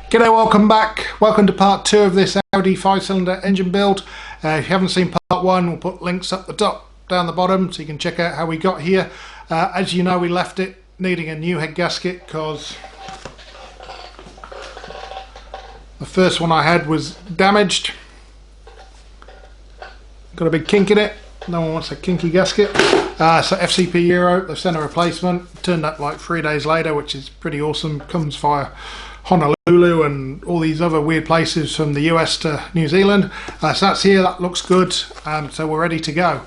G'day, welcome back. Welcome to part 2 of this Audi 5-cylinder engine build. If you haven't seen part 1, we'll put links up the top, down the bottom, so you can check out how we got here. As you know, we left it needing a new head gasket because the first one I had was damaged. Got a big kink in it. No one wants a kinky gasket. So FCP Euro, they've sent a replacement. Turned up like 3 days later, which is pretty awesome. Comes via Honolulu and all these other weird places from the US to New Zealand. So that's here, that looks good. So we're ready to go.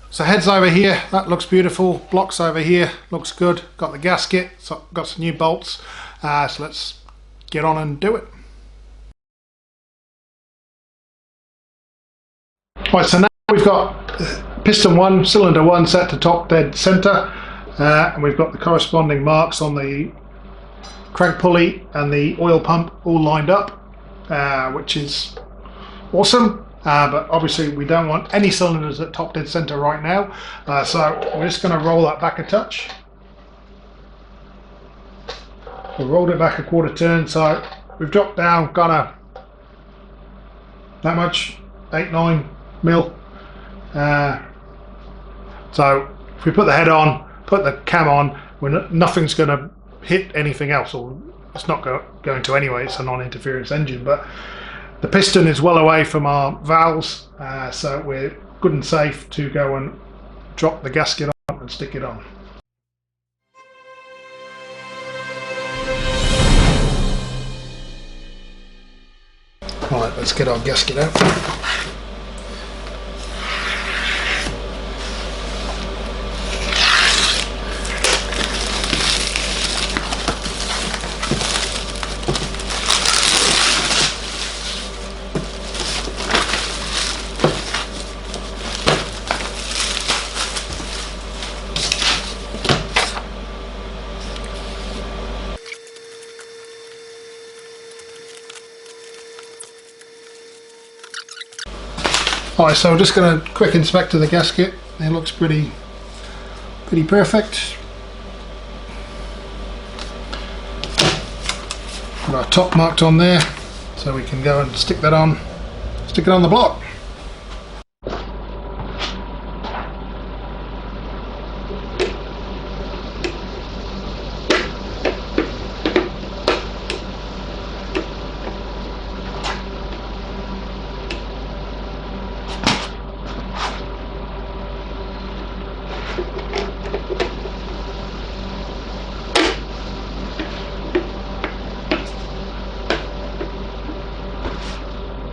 So head's over here, that looks beautiful. Blocks over here, looks good. Got the gasket, so got some new bolts. So let's get on and do it. Right, so now we've got piston 1, cylinder 1 set to top dead center, and we've got the corresponding marks on the crank pulley and the oil pump all lined up, which is awesome. But obviously we don't want any cylinders at top dead center right now, so we're just going to roll that back a touch. We rolled it back a quarter turn, so we've dropped down kind of that much, 8-9 mil. So if we put the head on, put the cam on, nothing's going to hit anything else, or it's not going to anyway. It's a non-interference engine, but the piston is well away from our valves, so we're good and safe to go and drop the gasket on and stick it on. Right, let's get our gasket out. Alright, so I'm just going to quick inspect the gasket. It looks pretty perfect. Got our top marked on there, so we can go and stick it on the block.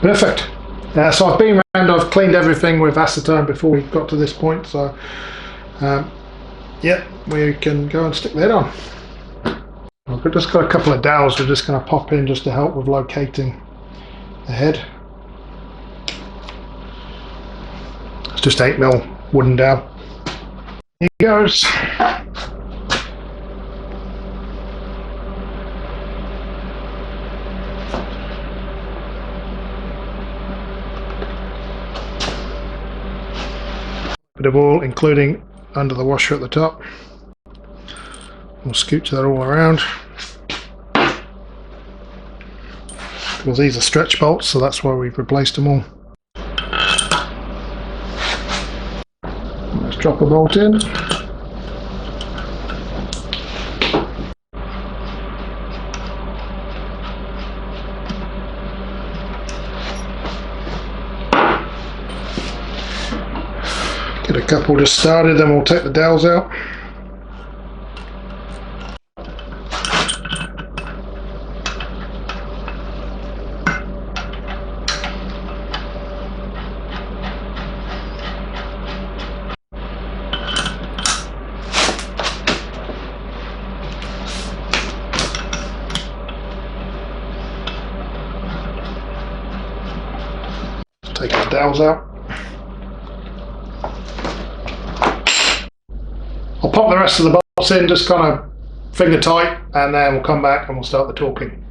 Perfect. So I've been around, I've cleaned everything with acetone before we got to this point, so yeah, we can go and stick that on. I've just got a couple of dowels we're just going to pop in just to help with locating the head. It's just 8mm wooden dowel. Here he goes. Bit of oil, including under the washer at the top. We'll scooch that all around. Because these are stretch bolts, so that's why we've replaced them all. Let's drop a bolt in. Get a couple just started, then we'll take the dowels out. Take the dowels out. I'll pop the rest of the bolts in, just kind of finger tight, and then we'll come back and we'll start the torquing.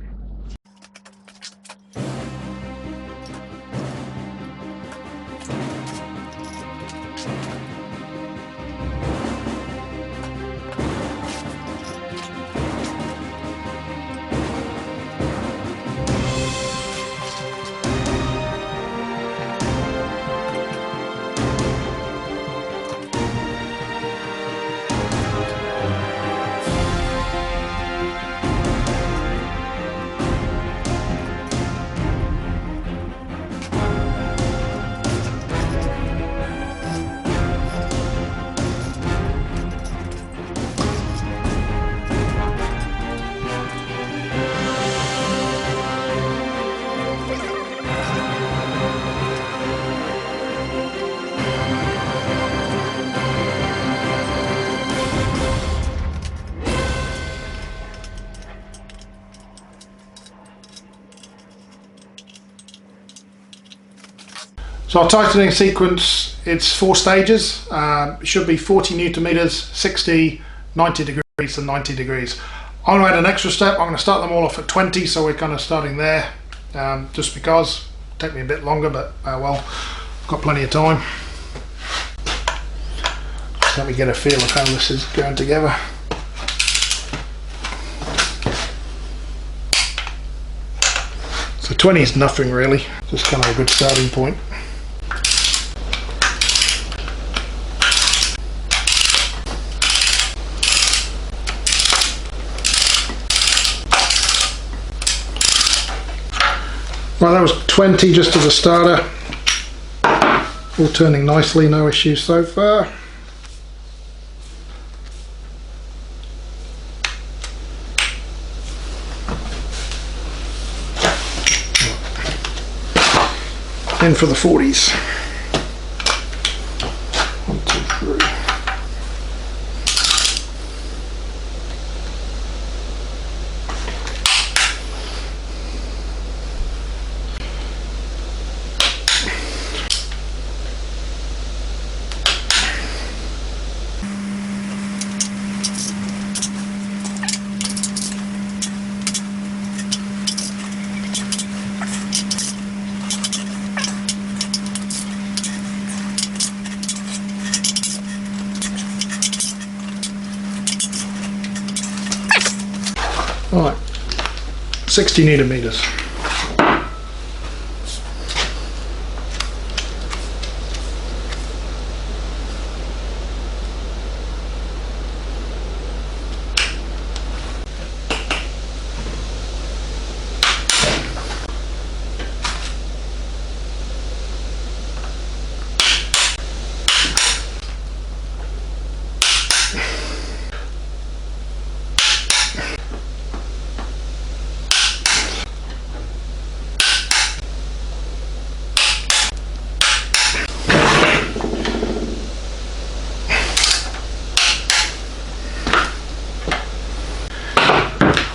So our tightening sequence, it's 4 stages. It should be 40 Newton meters, 60, 90 degrees and 90 degrees. I'm going to add an extra step. I'm going to start them all off at 20, so we're kind of starting there, just because. It'll take me a bit longer, but well, I've got plenty of time. Just let me get a feel of how this is going together. So 20 is nothing really, just kind of a good starting point. Well, that was 20 just as a starter. All turning nicely, no issues so far. In for the 40s. 1, 2, 3. Alright, 60 Newton meters.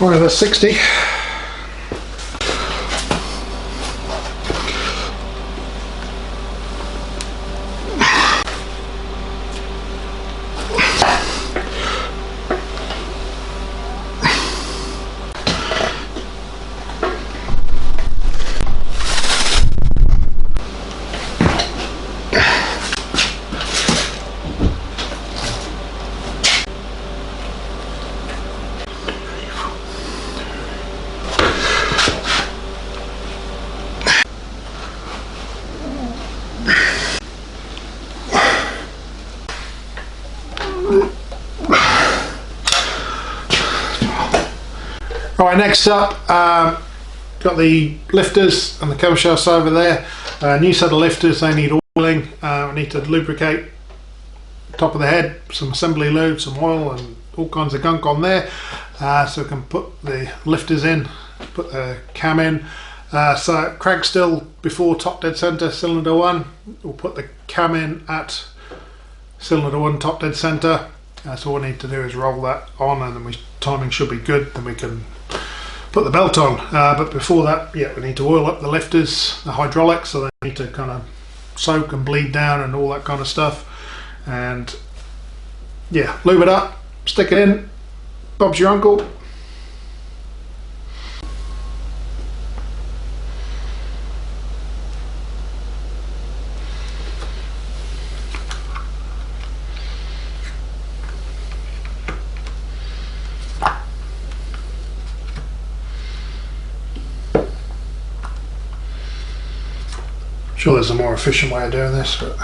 Right, that's 60. Alright, next up, got the lifters and the camshafts over there. New set of lifters, they need oiling. I need to lubricate the top of the head, some assembly lube, some oil and all kinds of gunk on there. So I can put the lifters in, put the cam in. So crank still before top dead center, cylinder 1. We'll put the cam in at cylinder 1, top dead center. So all we need to do is roll that on, and then timing should be good. Then we can put the belt on. But before that, yeah, we need to oil up the lifters, the hydraulics, so they need to kind of soak and bleed down and all that kind of stuff. And yeah, lube it up, stick it in. Bob's your uncle. Sure, there's a more efficient way of doing this, but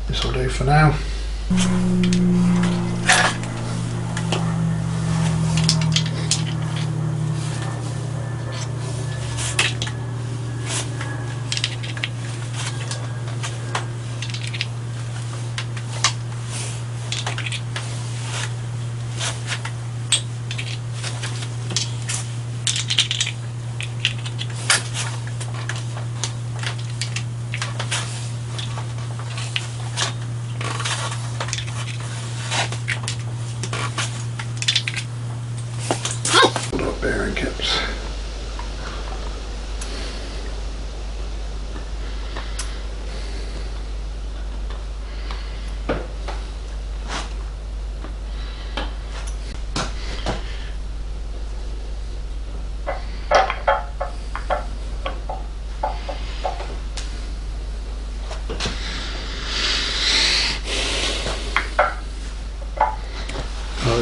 this will do for now. Bearing caps.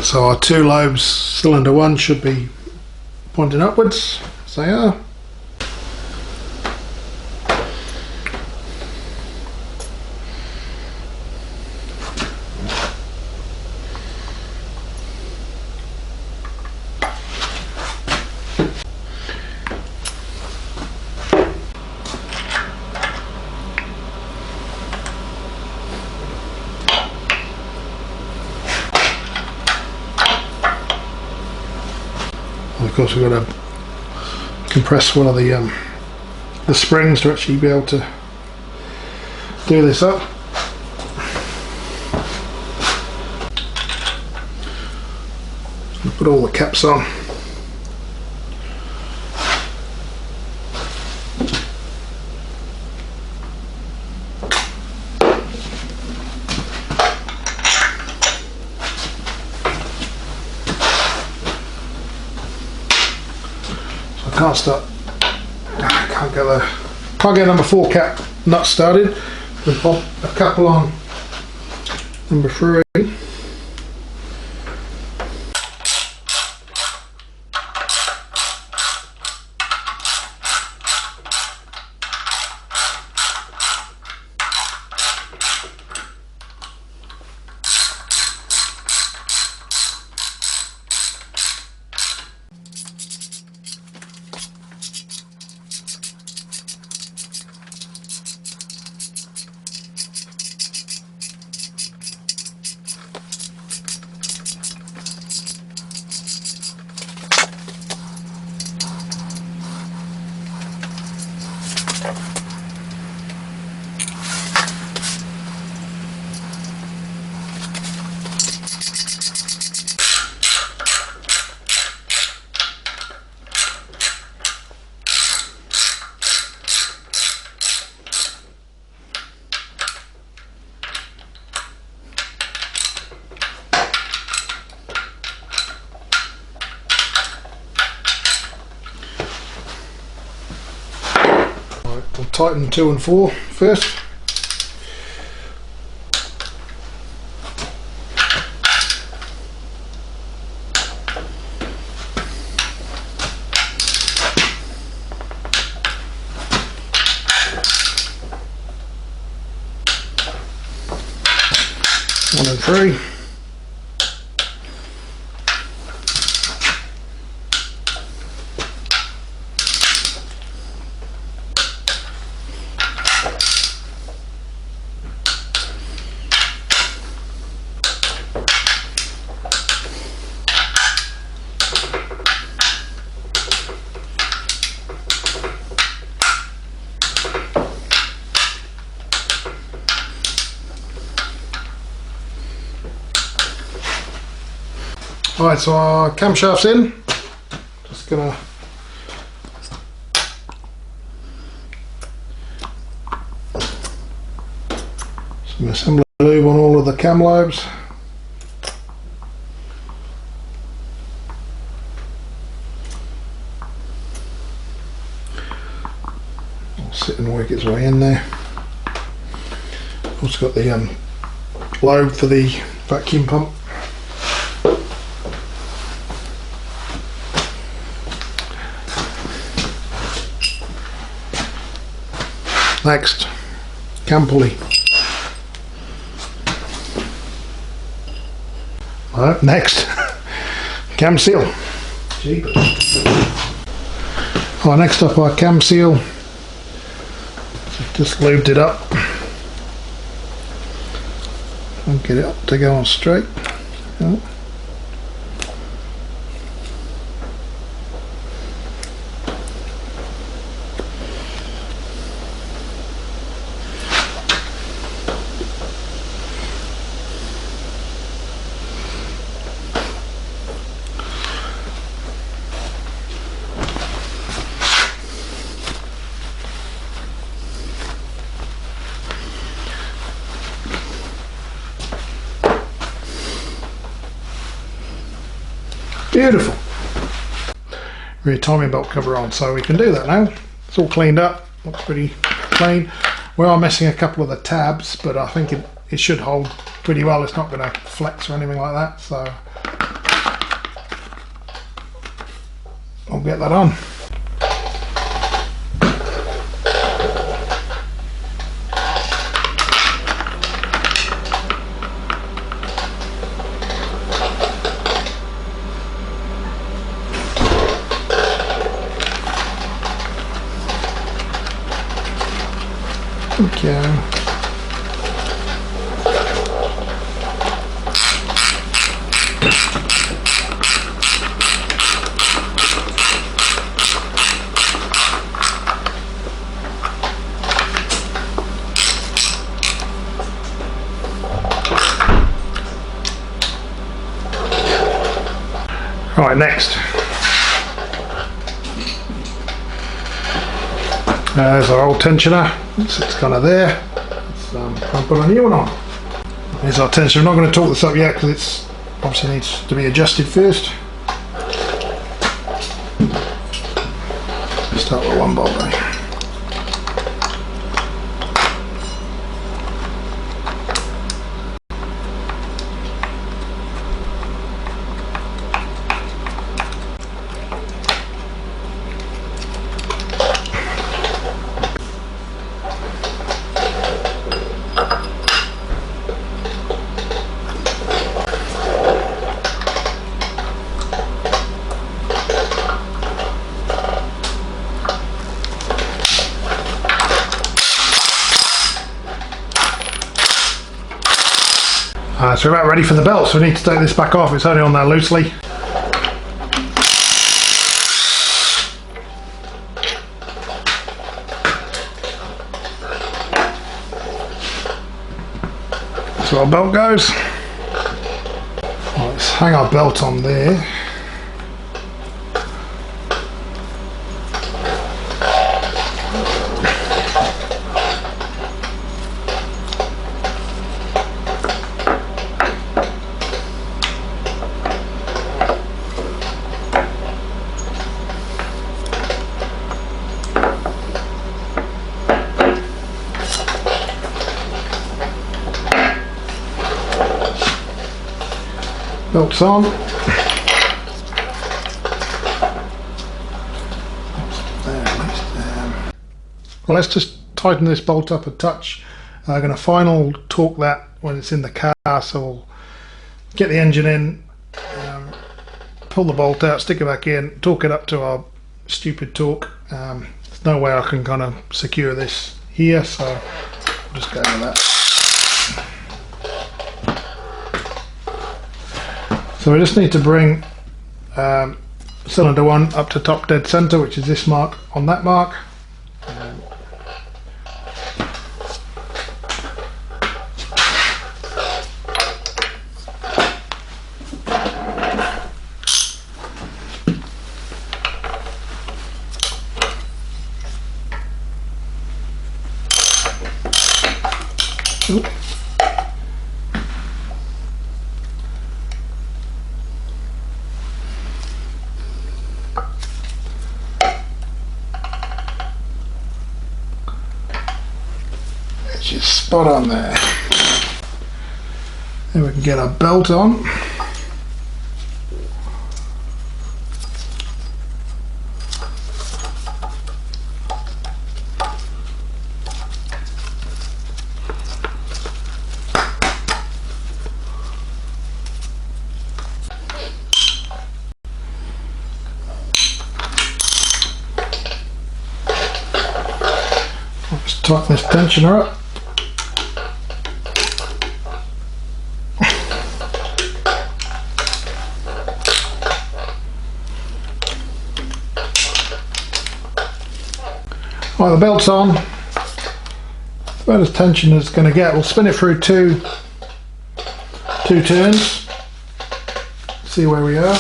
So our two lobes, cylinder one should be pointing upwards, as they are. Of course, we've got to compress one of the springs to actually be able to do this up. Put all the caps on. Can't get number 4 cap nut started. We'll pop a couple on number 3. We'll tighten 2 and 4 first. One and 3. Alright, so our camshaft's in. Just gonna some assembly lube on all of the cam lobes. It'll sit and work its way in there. Also got the lobe for the vacuum pump. Next, cam pulley. Right, next, cam seal. Right, next up our cam seal. Just lubed it up. And get it up to go on straight. Yeah. Beautiful. Rear timing belt cover on, so we can do that now. It's all cleaned up, looks pretty clean. We are missing a couple of the tabs, but I think it should hold pretty well. It's not going to flex or anything like that, so we'll get that on. Okay. Right, next. There's our old tensioner. It's kind of there. I'll put a new one on. Here's our tensioner. I'm not going to torque this up yet because it's obviously needs to be adjusted first. Start with one bolt though. So we're about ready for the belt, so we need to take this back off. It's only on there loosely. So our belt goes. Let's hang our belt on there. Belt's on. Well, let's just tighten this bolt up a touch. I'm going to final torque that when it's in the car, so we'll get the engine in, pull the bolt out, stick it back in, torque it up to our stupid torque. There's no way I can kind of secure this here, so I'll just go with that. So we just need to bring cylinder 1 up to top dead center, which is this mark on that mark. Oop. Just spot on there. Then we can get our belt on. Let's tighten this tensioner up. Right, the belt's on. About as tension as it's going to get. We'll spin it through two turns. See where we are.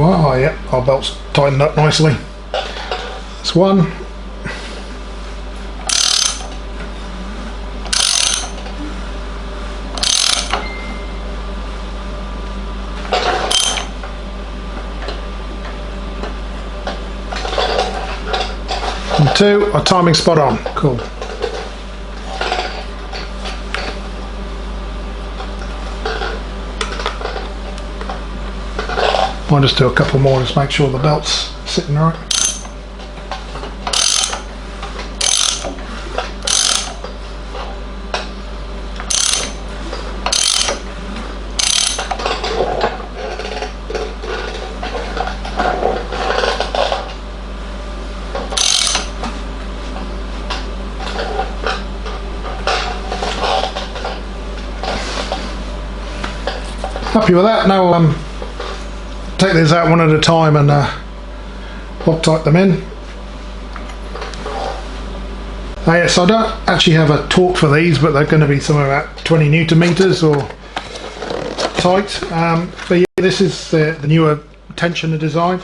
Oh yeah, our belt's tightened up nicely. That's one. And 2 are timing spot on. Cool. I'll just do a couple more, just make sure the belt's sitting right. Happy with that. Now take these out one at a time and Loctite them in. Yes, I don't actually have a torque for these, but they're going to be somewhere about 20 Newton meters or tight. But yeah, this is the newer tensioner design.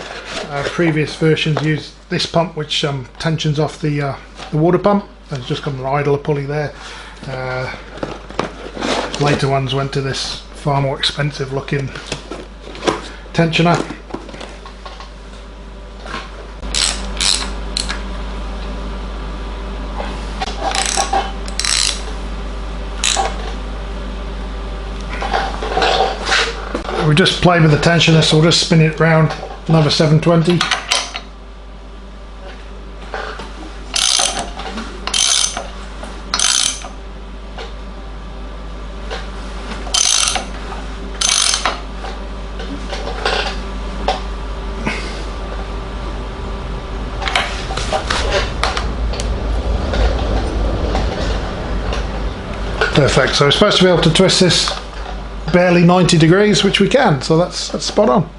Previous versions used this pump, which tensions off the water pump. There's just got an idler pulley there. Later ones went to this far more expensive looking tensioner. We just played with the tensioner, so we'll just spin it round another 720. Perfect, so we're supposed to be able to twist this barely 90 degrees, which we can, so that's spot on.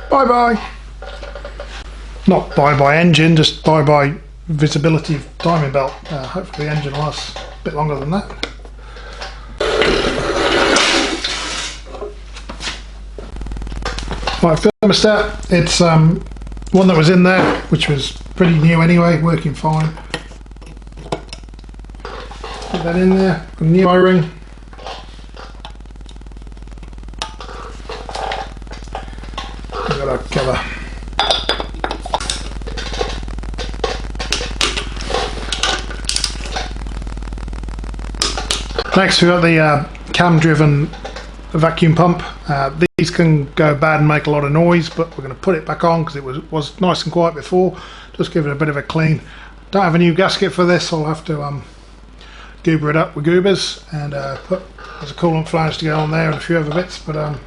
Bye-bye. Not bye-bye engine, just bye-bye visibility of timing belt. Hopefully the engine lasts a bit longer than that. Right, thermostat, it's one that was in there, which was pretty new anyway, working fine. Put that in there, a new O-ring. Cover. Next we've got the cam driven vacuum pump. These can go bad and make a lot of noise, but we're going to put it back on because it was nice and quiet before. Just give it a bit of a clean. Don't have a new gasket for this, so I'll have to goober it up with goobers and put there's a coolant flange to go on there and a few other bits, but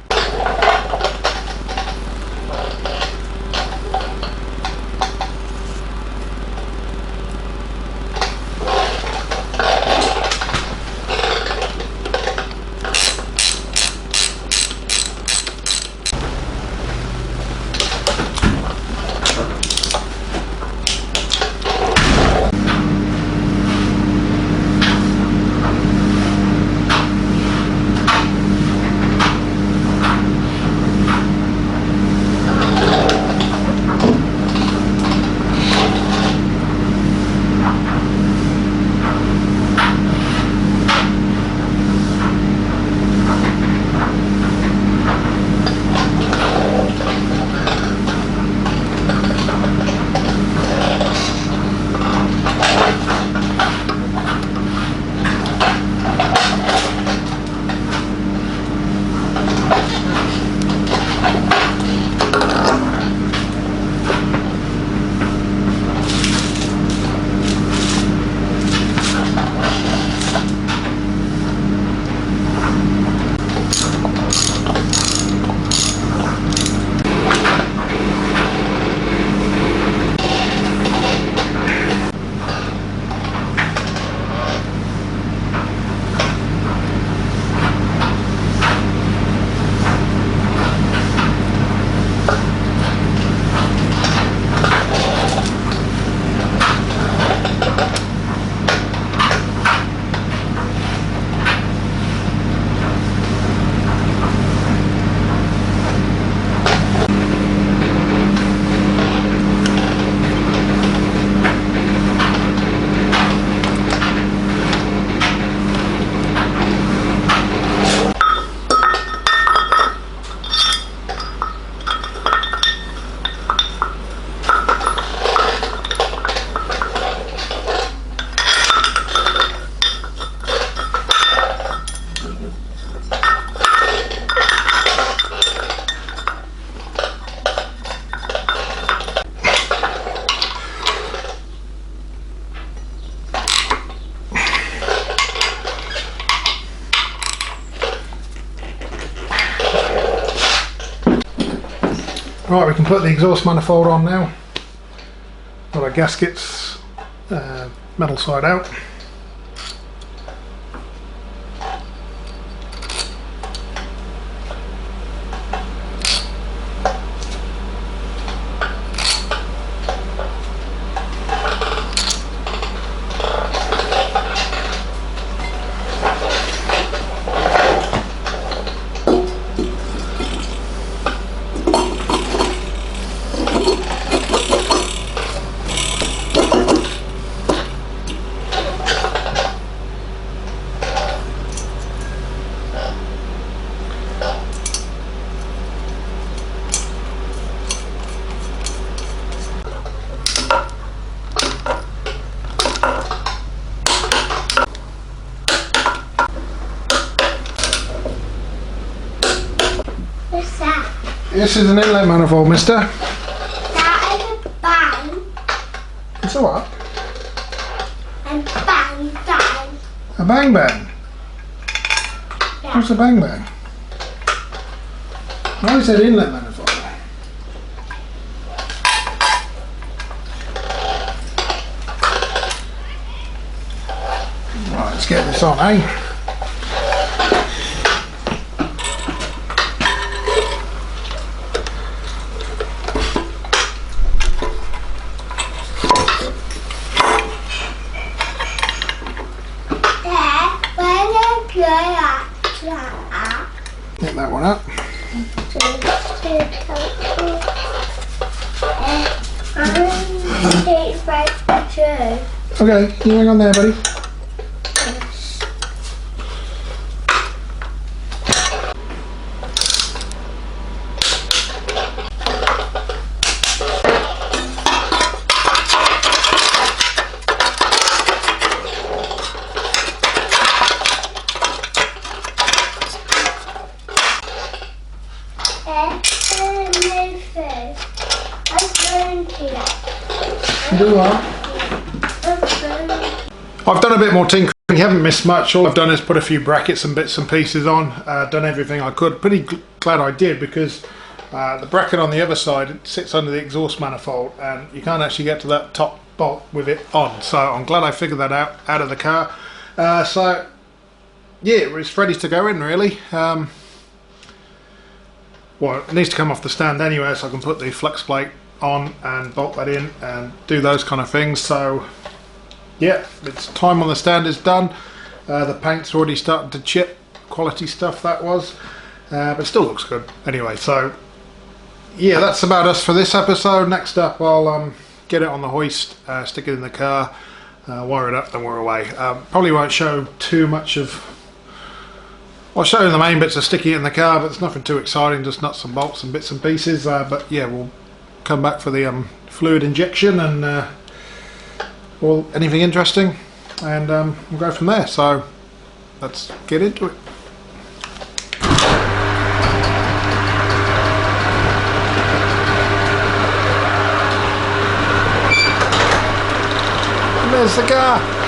Right, we can put the exhaust manifold on now. Got our gaskets, metal side out. What's that? This is an inlet manifold, mister. That is a bang. It's a what? And bang bang. A bang bang. Yeah. What's a bang bang? I said inlet manifold. Right, let's get this on, eh? Get that one up. Okay, you hang on there, buddy. Do what? I've done a bit more tinkering, haven't missed much. All I've done is put a few brackets and bits and pieces on, done everything I could. Pretty glad I did, because the bracket on the other side, it sits under the exhaust manifold and you can't actually get to that top bolt with it on. So I'm glad I figured that out of the car. So yeah, it's ready to go in really. Well, it needs to come off the stand anyway, so I can put the flex plate on and bolt that in and do those kind of things. So yeah, it's time on the stand is done. The paint's already starting to chip, quality stuff that was, but it still looks good anyway. So yeah, that's about us for this episode. Next up, I'll get it on the hoist, stick it in the car, wire it up, then we're away. Probably won't show too much of, I'll show you the main bits of sticking it in the car, but it's nothing too exciting, just nuts and bolts and bits and pieces. But yeah, we'll come back for the fluid injection and or anything interesting, and we'll go from there. So let's get into it. There's the car.